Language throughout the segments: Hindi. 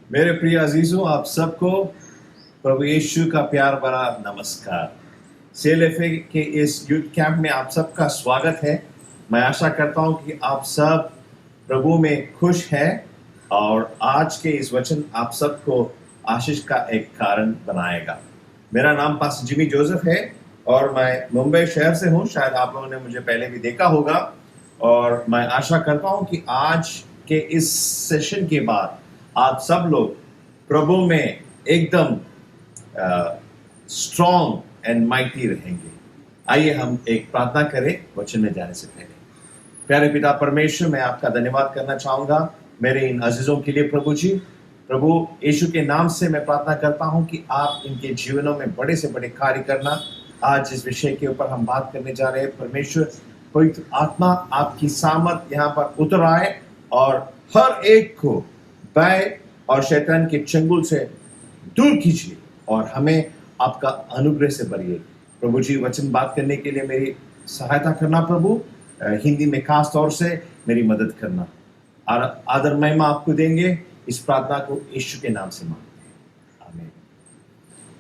मेरे प्रिय अजीजों, आप सबको प्रभु यीशु का प्यार भरा नमस्कार। CLFA के इस यूथ कैंप में आप सबका स्वागत है। मैं आशा करता हूं कि आप सब प्रभु में खुश हैं और आज के इस वचन आप सबको आशीष का एक कारण बनाएगा। मेरा नाम पास्टर जिमी जोसेफ है और मैं मुंबई शहर से हूं। शायद आप लोगों ने मुझे पहले भी देखा होगा और मैं आशा करता हूं कि आज के इस सेशन के बाद आप सब लोग प्रभु में एकदम स्ट्रॉन्ग एंड माइटी रहेंगे। आइए हम एक प्रार्थना करें वचन में जाने से पहले। प्यारे पिता परमेश्वर, मैं आपका धन्यवाद करना चाहूंगा मेरे इन अजीजों के लिए। प्रभु जी, प्रभु यीशु के नाम से मैं प्रार्थना करता हूं कि आप इनके जीवनों में बड़े से बड़े कार्य करना। आज इस विषय के ऊपर हम बात करने जा रहे हैं। परमेश्वर, पवित्र आत्मा आपकी सामर्थ यहाँ पर उतर आए और हर एक को भय और शैतान के चंगुल से दूर कीजिए और हमें आपका अनुग्रह से भरिए। प्रभु जी, वचन बात करने के लिए मेरी सहायता करना प्रभु। हिंदी में खास तौर से मेरी मदद करना। और आदर महिमा आपको देंगे। इस प्रार्थना को यीशु के नाम से मांगते हैं, आमीन।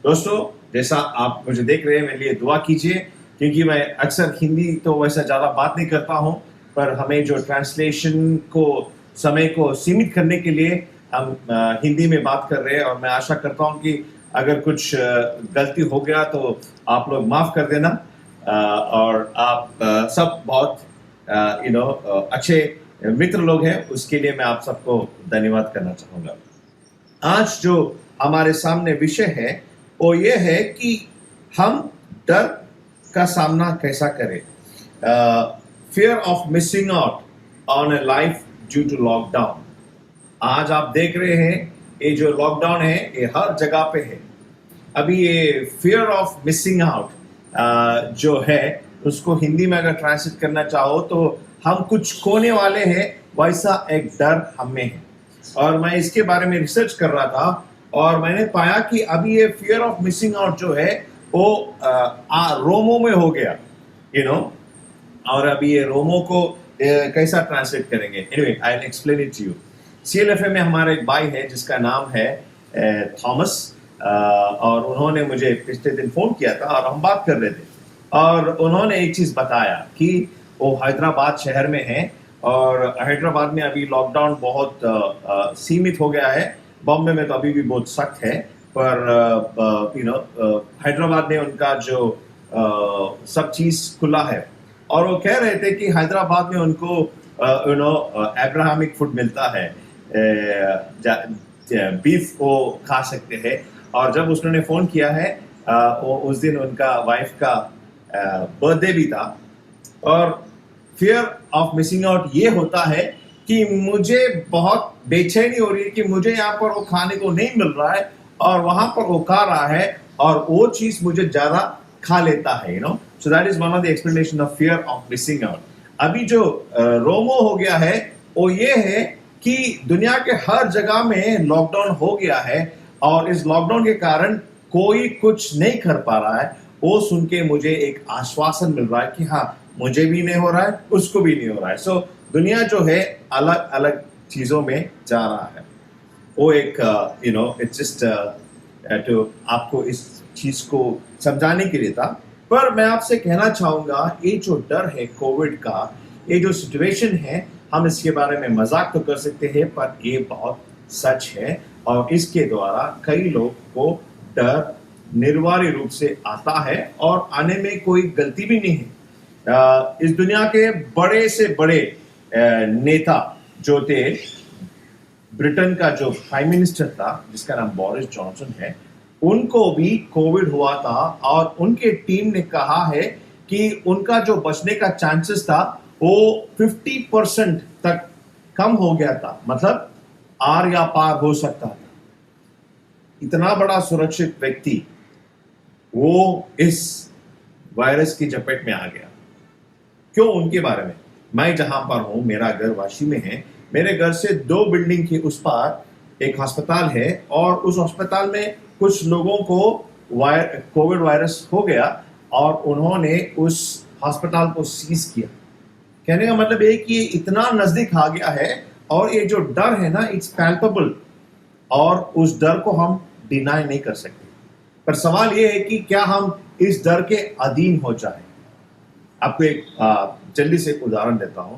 दोस्तों, जैसा आप मुझे देख रहे हैं, मेरे लिए दुआ कीजिए, क्योंकि मैं अक्सर हिंदी तो वैसा ज़्यादा बात नहीं करता हूँ, पर हमें जो ट्रांसलेशन को समय को सीमित करने के लिए हम हिंदी में बात कर रहे हैं। और मैं आशा करता हूँ कि अगर कुछ गलती हो गया तो आप लोग माफ़ कर देना। और आप सब बहुत अच्छे मित्र लोग हैं, उसके लिए मैं आप सबको धन्यवाद करना चाहूँगा। आज जो हमारे सामने विषय है वो ये है कि हम डर का सामना कैसा करें। Fear of missing out on a life due to lockdown. आज आप देख रहे हैं ये जो लॉकडाउन है ये हर जगह पे है। अभी ये फियर ऑफ मिसिंग आउट जो है उसको हिंदी में अगर ट्रांसलेट करना चाहो तो हम कुछ खोने वाले हैं, वैसा एक डर हमें है। और मैं इसके बारे में रिसर्च कर रहा था और मैंने पाया कि अभी ये फियर ऑफ मिसिंग आउट जो है वो रोमो में हो गया, और अभी ये रोमो को कैसा ट्रांसलेट करेंगे। Anyway, I will explain it to you. CLFA में हमारा एक भाई है जिसका नाम है थॉमस, और उन्होंने मुझे पिछले दिन फोन किया था और हम बात कर रहे थे। और उन्होंने एक चीज बताया कि वो हैदराबाद शहर में है और हैदराबाद में अभी लॉकडाउन बहुत सीमित हो गया है। बॉम्बे में तो अभी भी बहुत सख्त है, पर हैदराबाद में उनका जो सब चीज खुला है। और वो कह रहे थे कि हैदराबाद में उनको अब्राहमिक फूड मिलता है, बीफ वो खा सकते हैं। और जब उसने फोन किया है वो उस दिन उनका वाइफ का बर्थडे भी था। और फियर ऑफ मिसिंग आउट ये होता है कि मुझे बहुत बेचैनी हो रही है कि मुझे यहाँ पर वो खाने को नहीं मिल रहा है और वहां पर वो खा रहा है और वो चीज मुझे ज्यादा खा लेता है। So that is one of the explanation of fear of missing out. अभी जो रोमो हो गया है वो ये है कि दुनिया के हर जगह में लॉकडाउन हो गया है और इस लॉकडाउन के कारण कोई कुछ नहीं कर पा रहा है। वो सुन के मुझे एक आश्वासन मिल रहा है कि हाँ, मुझे भी नहीं हो रहा है, उसको भी नहीं हो रहा है। सो दुनिया जो है अलग अलग चीजों में जा रहा है। वो एक इट्स जस्ट टू आपको इस चीज को समझाने के लिए था। पर मैं आपसे कहना चाहूंगा, ये जो डर है कोविड का, ये जो सिचुएशन है, हम इसके बारे में मजाक तो कर सकते हैं पर ये बहुत सच है और इसके द्वारा कई लोग को डर निर्वाणी रूप से आता है और आने में कोई गलती भी नहीं है। इस दुनिया के बड़े से बड़े नेता जो थे, ब्रिटेन का जो प्राइम मिनिस्टर था जिसका नाम बोरिस जॉनसन है, उनको भी कोविड हुआ था और उनके टीम ने कहा है कि उनका जो बचने का चांसेस था वो 50% तक कम हो गया था। मतलब आर या पार हो सकता था। इतना बड़ा सुरक्षित व्यक्ति वो इस वायरस की चपेट में आ गया। क्यों? उनके बारे में। मैं जहां पर हूं, मेरा घर वाशी में है। मेरे घर से 2 बिल्डिंग के उस पार एक अस्पताल है और उस अस्पताल में कुछ लोगों को कोविड वायरस हो गया और उन्होंने उस अस्पताल को सीज किया। कहने का मतलब है कि ये इतना नजदीक आ गया है और ये जो डर है ना, इट्स पैल्पेबल। और उस डर को हम डिनाई नहीं कर सकते। पर सवाल यह है कि क्या हम इस डर के अधीन हो जाए। आपको एक जल्दी से एक उदाहरण देता हूं।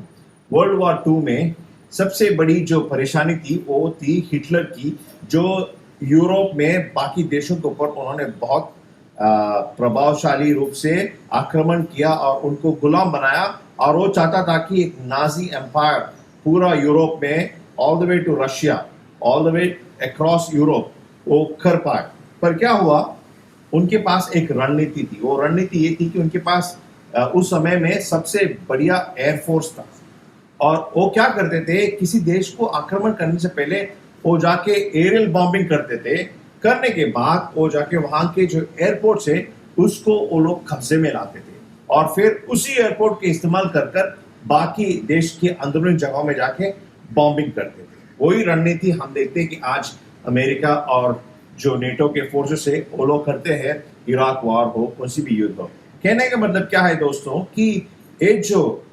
वर्ल्ड वॉर 2 में सबसे बड़ी जो परेशानी थी वो थी हिटलर की, जो यूरोप में बाकी देशों के ऊपर उन्होंने बहुत प्रभावशाली रूप से आक्रमण किया और उनको गुलाम बनाया, और वो चाहता था कि एक नाजी एम्पायर पूरा यूरोप में all the way to Russia, all the way across Europe वो कर पाए। पर क्या हुआ, उनके पास एक रणनीति थी। वो रणनीति ये थी कि उनके पास उस समय में सबसे बढ़िया एयरफोर्स था, और वो क्या करते थे, किसी देश को आक्रमण करने से पहले वो जाके एरियल बॉम्बिंग करते थे। करने के बाद वो जाके वहां के जो एयरपोर्ट है उसको वो लोग कब्जे में लाते थे, और फिर उसी एयरपोर्ट के इस्तेमाल कर कर बाकी देश के अंदरूनी जगहों में जाके बॉम्बिंग करते थे। वही रणनीति हम देखते हैं कि आज अमेरिका और जो नेटो के फोर्सेस है वो लोग करते हैं, इराक वॉर हो, किसी भी युद्ध हो। कहने का मतलब क्या है दोस्तों कि ये जो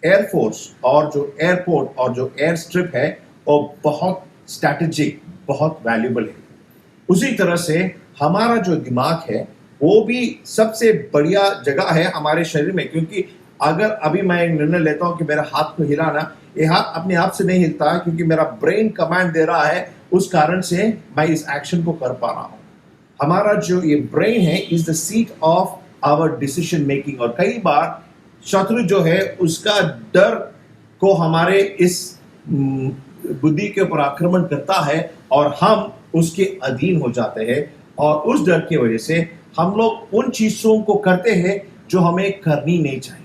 एयरफोर्स और जो एयरपोर्ट और जो एयर स्ट्रिप है वो बहुत स्ट्रैटेजिक, बहुत वैल्यूबल है। उसी तरह से हमारा जो दिमाग है वो भी सबसे बढ़िया जगह है हमारे शरीर में, क्योंकि अगर अभी मैं एक निर्णय लेता हूं कि मेरा हाथ को हिलाना, ये हाथ अपने आप से नहीं हिलता, क्योंकि मेरा ब्रेन कमांड दे रहा है, उस कारण से मैं इस एक्शन को कर पा रहा हूं। हमारा जो ये ब्रेन है is the seat of our decision making, और कई बार शत्रु जो है उसका डर को हमारे इस बुद्धि के ऊपर आक्रमण करता है और हम उसके अधीन हो जाते हैं, और उस डर की वजह से हम लोग उन चीजों को करते हैं जो हमें करनी नहीं चाहिए।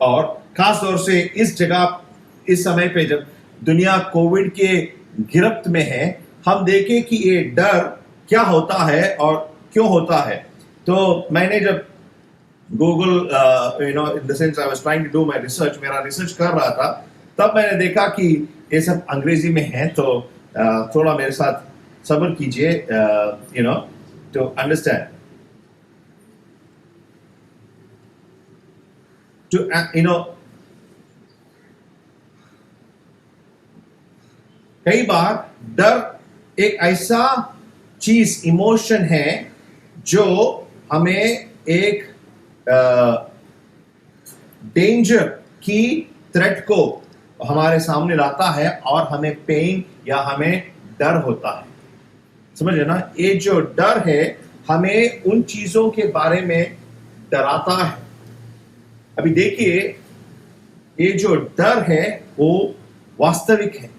और खास तौर से इस जगह, इस समय पे जब दुनिया कोविड के गिरफ्त में है, हम देखें कि ये डर क्या होता है और क्यों होता है। तो मैंने जब Google in the sense I was trying to do my research, मेरा रिसर्च कर रहा था, तब मैंने देखा कि ये सब अंग्रेजी में है, तो थोड़ा मेरे साथ सब्र कीजिए टू अंडरस्टैंड, टू कई बार डर एक ऐसा चीज, इमोशन है जो हमें एक डेंजर की थ्रेट को हमारे सामने लाता है और हमें पेन या हमें डर होता है। समझे ना, ये जो डर है हमें उन चीजों के बारे में डराता है। अभी देखिए, ये जो डर है वो वास्तविक है,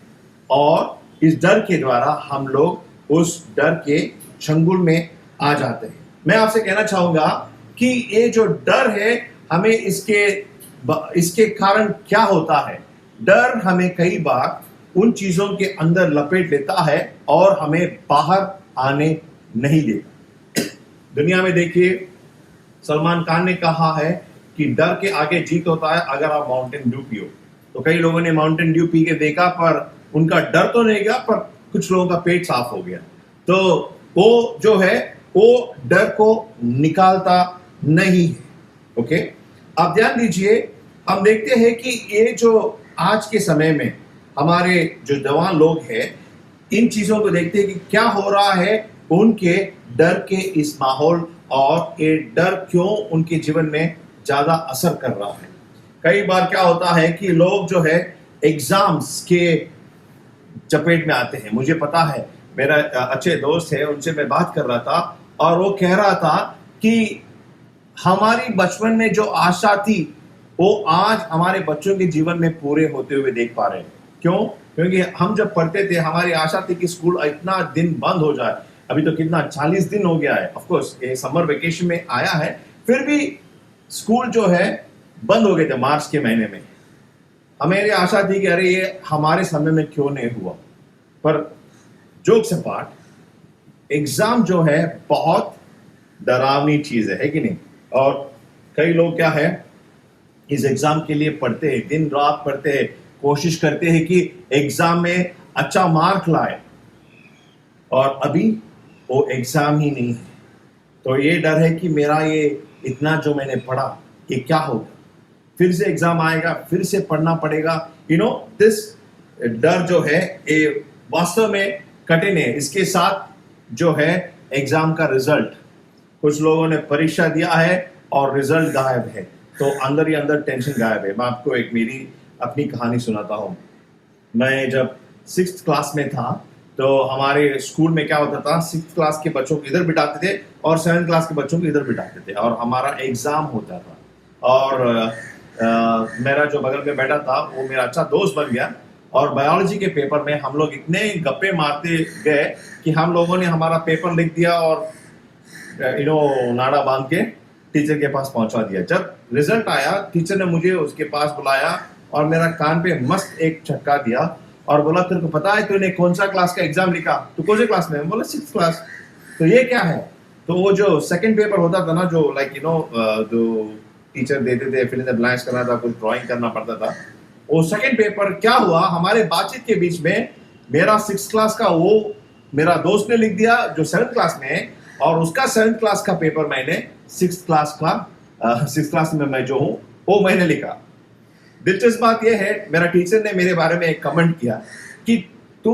और इस डर के द्वारा हम लोग उस डर के चंगुल में आ जाते हैं। मैं आपसे कहना चाहूंगा कि ये जो डर है हमें इसके कारण क्या होता है। डर हमें कई बार उन चीजों के अंदर लपेट लेता है और हमें बाहर आने नहीं देता। दुनिया में देखिए, सलमान खान ने कहा है कि डर के आगे जीत होता है अगर आप माउंटेन ड्यू पियो। तो कई लोगों ने माउंटेन ड्यू पी के देखा, पर उनका डर तो नहीं गया, पर कुछ लोगों का पेट साफ हो गया। तो वो जो है वो डर को निकालता नहीं है। ओके, आप ध्यान दीजिए, हम देखते हैं कि ये जो आज के समय में हमारे जो जवान लोग हैं, इन चीजों को देखते हैं कि क्या हो रहा है उनके डर के इस माहौल, और ये डर क्यों उनके जीवन में ज्यादा असर कर रहा है। कई बार क्या होता है कि लोग जो है एग्जाम्स के चपेट में आते हैं। मुझे पता है, मेरा अच्छे दोस्त है, उनसे मैं बात कर रहा था और वो कह रहा था कि हमारी बचपन में जो आशा थी वो आज हमारे बच्चों के जीवन में पूरे होते हुए देख पा रहे हैं। क्यों? क्योंकि हम जब पढ़ते थे हमारी आशा थी कि स्कूल इतना दिन बंद हो जाए। अभी तो कितना 40 दिन हो गया है। ऑफ कोर्स ये समर वेकेशन में आया है, फिर भी स्कूल जो है बंद हो गए थे मार्च के महीने में। हमें आशा थी कि अरे ये हमारे समय में क्यों नहीं हुआ। पर जोक्स अपार्ट, एग्जाम जो है बहुत डरावनी चीज है कि नहीं। और कई लोग क्या है, इस एग्जाम के लिए पढ़ते हैं, दिन रात पढ़ते हैं, कोशिश करते हैं कि एग्जाम में अच्छा मार्क लाए, और अभी वो एग्जाम ही नहीं है। तो ये डर है कि मेरा ये इतना जो मैंने पढ़ा ये क्या होगा, फिर से एग्जाम आएगा, फिर से पढ़ना पड़ेगा। दिस डर जो है ये वास्तव में कठिन है। इसके साथ जो है एग्जाम का रिजल्ट, कुछ लोगों ने परीक्षा दिया है और रिजल्ट गायब है, तो अंदर ही अंदर टेंशन गायब है। मैं आपको एक मेरी अपनी कहानी सुनाता हूँ। मैं जब 6th क्लास में था तो हमारे स्कूल में क्या होता था, 6th क्लास के बच्चों को इधर बिठाते थे और 7th क्लास के बच्चों को इधर बिठाते थे और हमारा एग्जाम होता था। और मेरा जो बगल में बैठा था वो मेरा अच्छा दोस्त बन गया और बायोलॉजी के पेपर में हम लोग इतने गप्पे मारते गए कि हम लोगों ने हमारा पेपर लिख दिया और नाड़ा बांध के टीचर के पास पहुंचा दिया। जब रिजल्ट आया टीचर ने मुझे उसके पास बुलाया और मेरा कान पे मस्त एक झटका दिया और बोला, तेरे को पता है तूने कौन सा क्लास का एग्जाम लिखा? तू कौन से क्लास में? बोला 6th क्लास। तो ये क्या है? तो वो जो सेकंड पेपर होता था ना, जो जो टीचर देते थे, फिल इन द ब्लैंक्स करना था, कुछ ड्राइंग करना पड़ता था। वो सेकंड पेपर क्या हुआ, हमारे बातचीत के बीच में मेरा 6th क्लास का वो मेरा दोस्त ने लिख दिया जो 7th क्लास में है, और उसका 7th क्लास का पेपर मैंने 6th क्लास में मैं जो हूँ वो मैंने लिखा। दिलचस्प बात यह है, मेरा टीचर ने मेरे बारे में एक कमेंट किया कि तू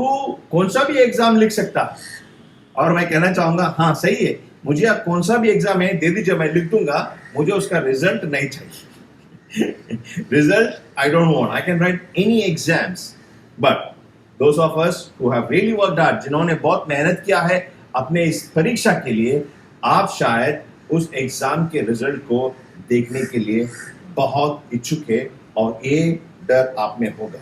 कौन सा भी एग्जाम लिख सकता। और मैं कहना चाहूंगा, हाँ सही है, मुझे आप कौन सा भी एग्जाम है दे दीजिए, मैं लिख दूंगा, मुझे उसका रिजल्ट नहीं चाहिए। Result I don't want, I can write any exams, but those of us who have really worked hard, जिन्होंने बहुत मेहनत किया है अपने इस परीक्षा के लिए, आप शायद उस एग्जाम के रिजल्ट को देखने के लिए बहुत इच्छुक है और ये डर आप में होगा।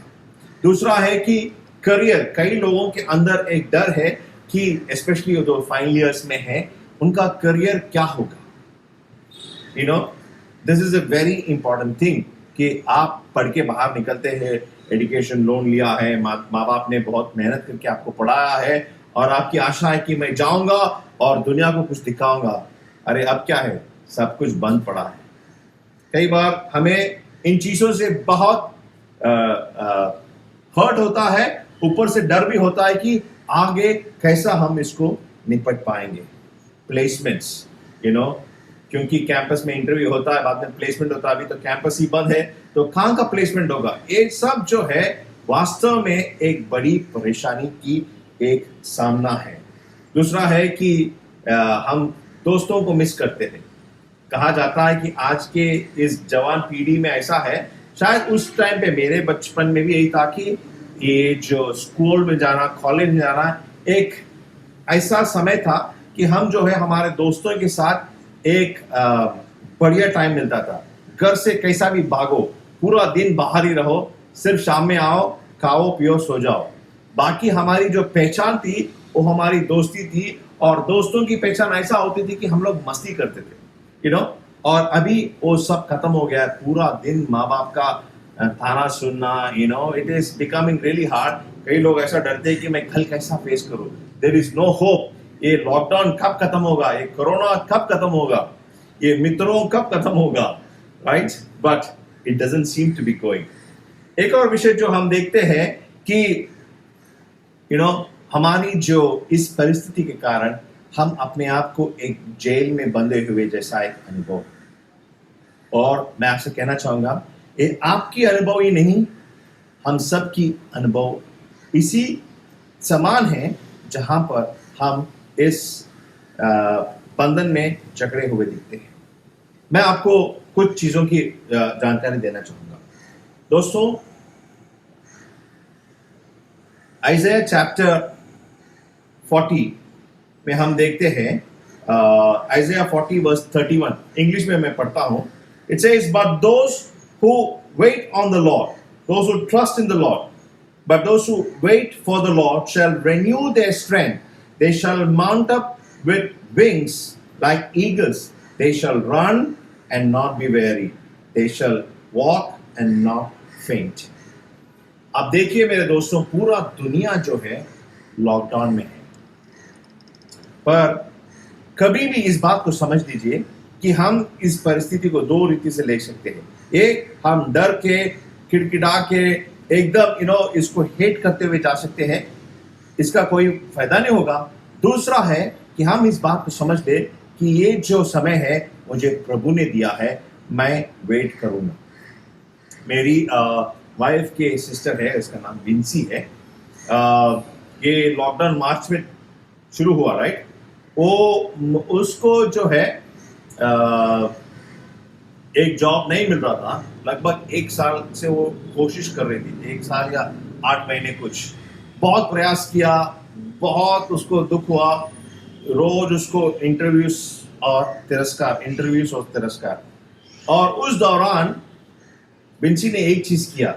दूसरा है कि करियर, कई लोगों के अंदर एक डर है कि स्पेशली जो फाइनल ईयर्स में है, उनका करियर क्या होगा। This is a very important thing कि आप पढ़ के बाहर निकलते हैं, एजुकेशन लोन लिया है, माँ बाप ने बहुत मेहनत करके आपको पढ़ाया है और आपकी आशा है कि मैं जाऊंगा और दुनिया को कुछ दिखाऊंगा। अरे अब क्या है, सब कुछ बंद पड़ा है। कई बार हमें इन चीजों से बहुत हर्ट होता है, ऊपर से डर भी होता है कि आगे कैसा हम इसको निपट पाएंगे। प्लेसमेंट्स, क्योंकि कैंपस में इंटरव्यू होता है, बाद में प्लेसमेंट होता है, अभी तो कैंपस ही बंद है, तो कहाँ का प्लेसमेंट होगा? ये सब जो है वास्तव में एक बड़ी परेशानी की एक सामना है। दूसरा है कि हम दोस्तों को मिस करते हैं। कहा जाता है कि आज के इस जवान पीढ़ी में ऐसा है, शायद उस टाइम पे मेरे बचपन में भी यही था कि ये जो स्कूल में जाना, कॉलेज में जाना, एक ऐसा समय था कि हम जो है हमारे दोस्तों के साथ एक बढ़िया टाइम मिलता था। घर से कैसा भी भागो, पूरा दिन बाहर ही रहो, सिर्फ शाम में आओ, खाओ पियो सो जाओ। बाकी हमारी जो पहचान थी वो हमारी दोस्ती थी, और दोस्तों की पहचान ऐसा होती थी कि हम लोग मस्ती करते थे, और अभी वो सब खत्म हो गया है। पूरा दिन माँ बाप का ताना सुनना, it is becoming really hard. कई लोग ऐसा डरते हैं कि मैं कल कैसा फेस करूं, देयर इज नो होप, ये लॉकडाउन कब खत्म होगा, ये कोरोना कब खत्म होगा, ये मित्रों कब खत्म होगा, right? But it doesn't seem to be going. एक और विषय जो हम देखते हैं कि हमारी जो इस परिस्थिति के कारण हम अपने आप को एक जेल में बंधे हुए जैसा एक अनुभव, और मैं आपसे कहना चाहूंगा ये आपकी अनुभव ही नहीं, हम सब की अनुभव इसी समान है, जहां पर हम इस बंधन में जकड़े हुए दिखते हैं। मैं आपको कुछ चीजों की जानकारी देना चाहूंगा। दोस्तों, आइज़ाया चैप्टर 40 में हम देखते हैं, आइज़ाया 40 वर्स 31, इंग्लिश में मैं पढ़ता हूं। It says, but those who wait on the Lord, those who trust in the Lord, but those who wait for the Lord shall renew their strength. They shall mount up with wings like eagles. They shall run and not be weary. They shall walk and not faint. अब देखिए मेरे दोस्तों, पूरा दुनिया जो है लॉकडाउन में है, पर कभी भी इस बात को समझ लीजिए कि हम इस परिस्थिति को दो रीति से ले सकते हैं। एक, हम डर के, खिड़खिड़ा के एकदम इसको हेट करते हुए जा सकते हैं, इसका कोई फायदा नहीं होगा। दूसरा है कि हम इस बात को समझ ले कि ये जो समय है मुझे प्रभु ने दिया है, मैं वेट करूंगा। मेरी वाइफ के सिस्टर है, उसका नाम विंसी है। ये लॉकडाउन मार्च में शुरू हुआ, राइट? वो उसको जो है एक जॉब नहीं मिल रहा था, लगभग 1 साल से वो कोशिश कर रही थी, 1 साल या 8 महीने कुछ, बहुत प्रयास किया, बहुत उसको दुख हुआ, रोज उसको इंटरव्यूज और तिरस्कार। और उस दौरान बिंसी ने एक चीज किया,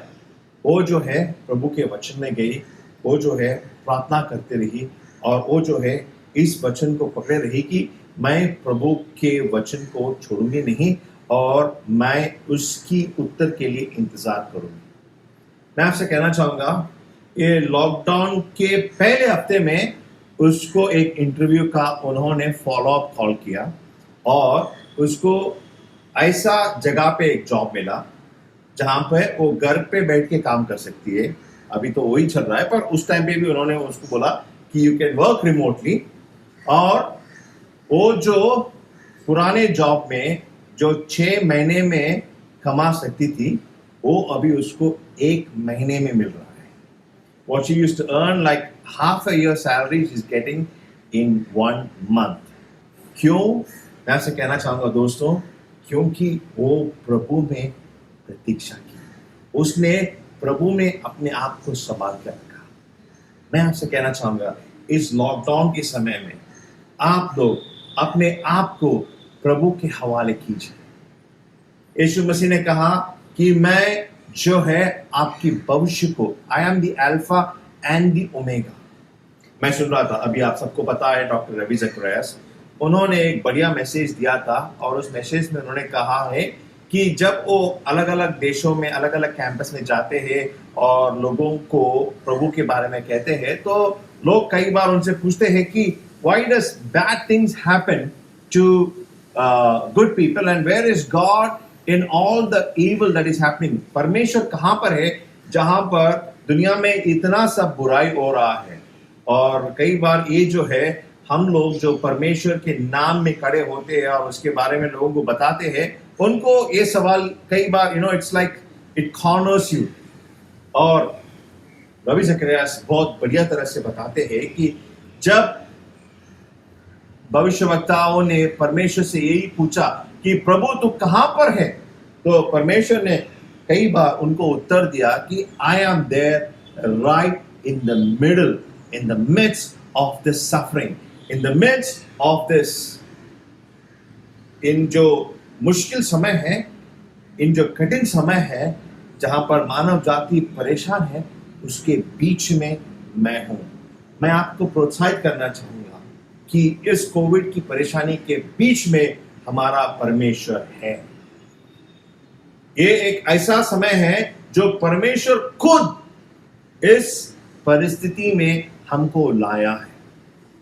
वो जो है प्रभु के वचन में गई, वो जो है प्रार्थना करते रही, और वो जो है इस वचन को पकड़े रही कि मैं प्रभु के वचन को छोड़ूंगी नहीं और मैं उसकी उत्तर के लिए इंतजार करूंगी। मैं आपसे कहना चाहूंगा, ये लॉकडाउन के पहले हफ्ते में उसको एक इंटरव्यू का उन्होंने फॉलो अप कॉल किया और उसको ऐसा जगह पे एक जॉब मिला जहां पे वो घर पे बैठ के काम कर सकती है। अभी तो वही चल रहा है, पर उस टाइम पे भी उन्होंने उसको बोला कि यू कैन वर्क रिमोटली। और वो जो पुराने जॉब में जो 6 महीने में कमा सकती थी, वो अभी उसको 1 महीने में मिल रहा है। What she used to earn like half a year salary, she's getting in 1 month. क्यों? मैं आपसे कहना चाहूंगा दोस्तों, क्योंकि वो प्रभु में प्रतीक्षा की, उसने प्रभु में अपने आप को संभाल कर रखा। मैं आपसे कहना चाहूंगा, इस लॉकडाउन के समय में आप लोग अपने आप को प्रभु के हवाले कीजिए। यीशु मसीह ने कहा कि मैं जो है आपकी भविष्य को, I am the alpha and the omega. मैं सुन रहा था, अभी आप सबको पता है डॉक्टर रवि जकरियास, उन्होंने एक बढ़िया मैसेज दिया था और उस मैसेज में उन्होंने कहा है कि जब वो अलग अलग देशों में अलग अलग कैंपस में जाते हैं और लोगों को प्रभु के बारे में कहते हैं, तो लोग कई बार उनसे पूछते हैं कि why does bad things happen to good people and where is God in all the evil that is happening. परमेश्वर कहां पर है जहां पर दुनिया में इतना सब बुराई हो रहा है। और कई बार ये जो है, हम लोग जो परमेश्वर के नाम में खड़े होते हैं और उसके बारे में लोगों को बताते हैं, उनको ये सवाल कई बार it's like it corners you. और रवि जकरियास बहुत बढ़िया तरह से बताते हैं कि जब भविष्यवक्ताओं ने परमेश्वर से यही पूछा कि प्रभु तू कहां पर है, तो परमेश्वर ने कई बार उनको उत्तर दिया कि I am there right in the middle, in the midst of this suffering, in the midst of this, इन जो मुश्किल समय है, इन जो कठिन समय है, जहां पर मानव जाति परेशान है, उसके बीच में मैं हूं। मैं आपको प्रोत्साहित करना चाहूंगा कि इस कोविड की परेशानी के बीच में हमारा परमेश्वर है। ये एक ऐसा समय है जो परमेश्वर खुद इस परिस्थिति में हमको लाया है।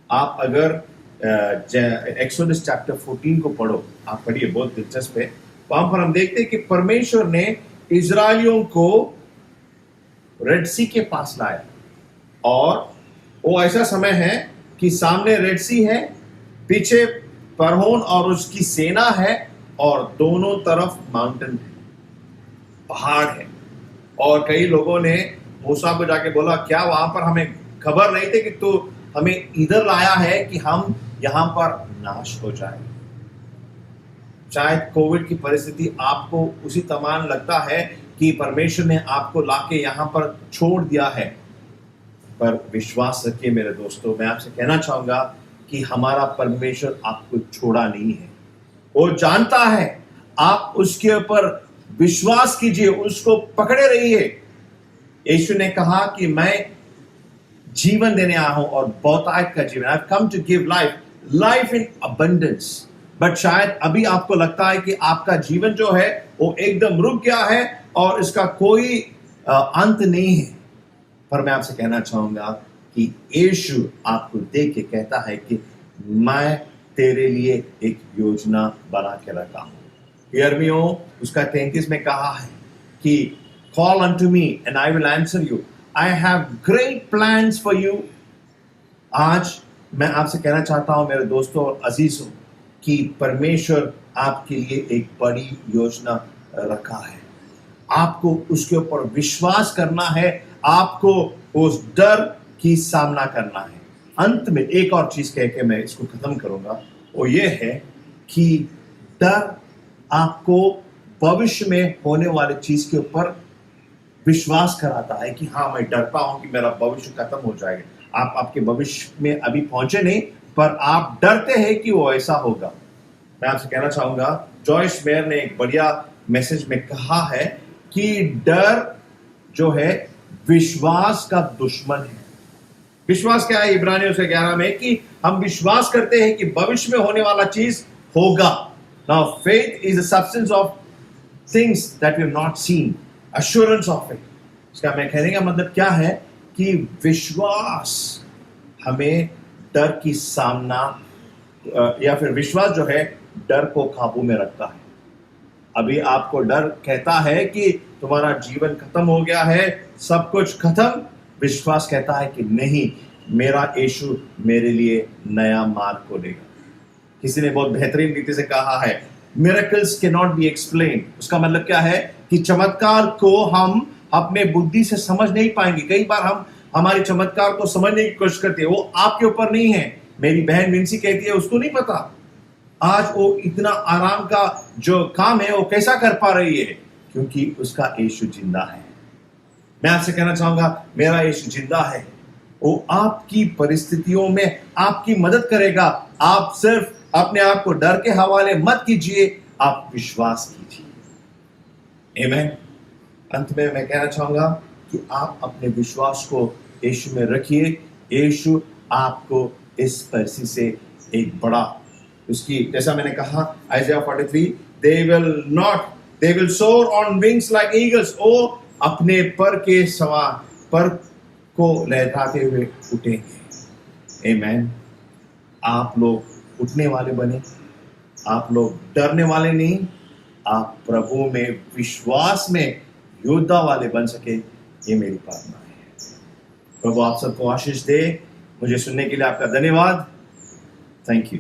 आप अगर एक्सोडस चैप्टर 14 को पढ़ो, आप पढ़िए, बहुत दिलचस्प है। वहां पर हम देखते हैं कि परमेश्वर ने इजरायलियों को रेड सी के पास लाया, और वो ऐसा समय है कि सामने रेड सी है, पीछे फरौन और उसकी सेना है, और दोनों तरफ माउंटेन है, पहाड़ है। और कई लोगों ने मूसा को जाके बोला, क्या वहां पर हमें खबर नहीं थी कि तू हमें इधर लाया है कि हम यहां पर नाश हो जाए। शायद कोविड की परिस्थिति आपको उसी समान लगता है कि परमेश्वर ने आपको लाके यहां पर छोड़ दिया है, पर विश्वास रखिए मेरे दोस्तों, मैं आपसे कहना चाहूंगा कि हमारा परमेश्वर आपको छोड़ा नहीं है। वो जानता है, आप उसके ऊपर विश्वास कीजिए, उसको पकड़े रहिए। यीशु ने कहा कि मैं जीवन देने आया हूं और बहुतायत का जीवन, I have come to give life in abundance. But शायद अभी आपको लगता है कि आपका जीवन जो है वो एकदम रुक गया है और इसका कोई अंत नहीं है। पर मैं आपसे कहना चाहूंगा कि यीशु आपको देख के कहता है कि मैं तेरे लिए एक योजना बना के रखा हूं। यिर्मयाह उसका 33 में कहा है कि call unto me and I will answer you. I have great plans for you. आज मैं आपसे कहना चाहता हूं मेरे दोस्तों और अजीजों कि परमेश्वर आपके लिए एक बड़ी योजना रखा है। आपको उसके ऊपर विश्वास करना है, आपको उस डर की सामना करना है। अंत में एक और चीज कह के मैं इसको खत्म करूंगा, वो ये है कि डर आपको भविष्य में होने वाले चीज के ऊपर विश्वास कराता है कि हाँ, मैं डरता हूं कि मेरा भविष्य खत्म हो जाएगा। आप आपके भविष्य में अभी पहुंचे नहीं, पर आप डरते हैं कि वो ऐसा होगा। मैं आपसे कहना चाहूंगा, जॉयस मेयर ने एक बढ़िया मैसेज में कहा है कि डर जो है विश्वास का दुश्मन है। विश्वास क्या है? इब्रानियों से 11 में कि हम विश्वास करते हैं कि भविष्य में होने वाला चीज होगा। Now faith is the substance of things that we have not seen, assurance of it. इसका मैं कहने का मतलब क्या है कि विश्वास हमें डर की सामना या फिर विश्वास जो है डर को काबू में रखता है। अभी आपको डर कहता है कि तुम्हारा जीवन खत्म हो गया है, सब कुछ खत्म। विश्वास कहता है कि नहीं, मेरा यीशु मेरे लिए नया मार्ग खोलेगा। किसी ने बहुत बेहतरीन रीति से कहा है, miracles can not be explain. उसका मतलब क्या है कि चमत्कार को हम अपने बुद्धि से समझ नहीं पाएंगे। कई बार हम हमारे चमत्कार को समझने की कोशिश करते हैं, वो आपके ऊपर नहीं है। मेरी बहन विंसी कहती है उसको नहीं पता आज वो इतना आराम का जो काम है वो कैसा कर पा रही है, क्योंकि उसका यीशु जिंदा है। मैं आपसे कहना चाहूंगा, मेरा यीशु जिंदा है। वो आपकी परिस्थितियों में आपकी मदद करेगा। आप सिर्फ अपने आप को डर के हवाले मत कीजिए, आप विश्वास कीजिए। आमीन। अंत में मैं कहना चाहूंगा कि आप अपने विश्वास को यीशु में रखिए। यीशु आपको इस परिस्थिति से एक बड़ा उसकी, जैसा मैंने कहा आइज़ाया 43, they will soar on wings like eagles। ओ अपने पर के सवार पर को लहराते हुए उठेंगे। आमीन। आप लोग उठने वाले बने, आप लोग डरने वाले नहीं, आप प्रभु में विश्वास में योद्धा वाले बन सके, ये मेरी प्रार्थना है। प्रभु आप सबको आशीष दे। मुझे सुनने के लिए आपका धन्यवाद। Thank you.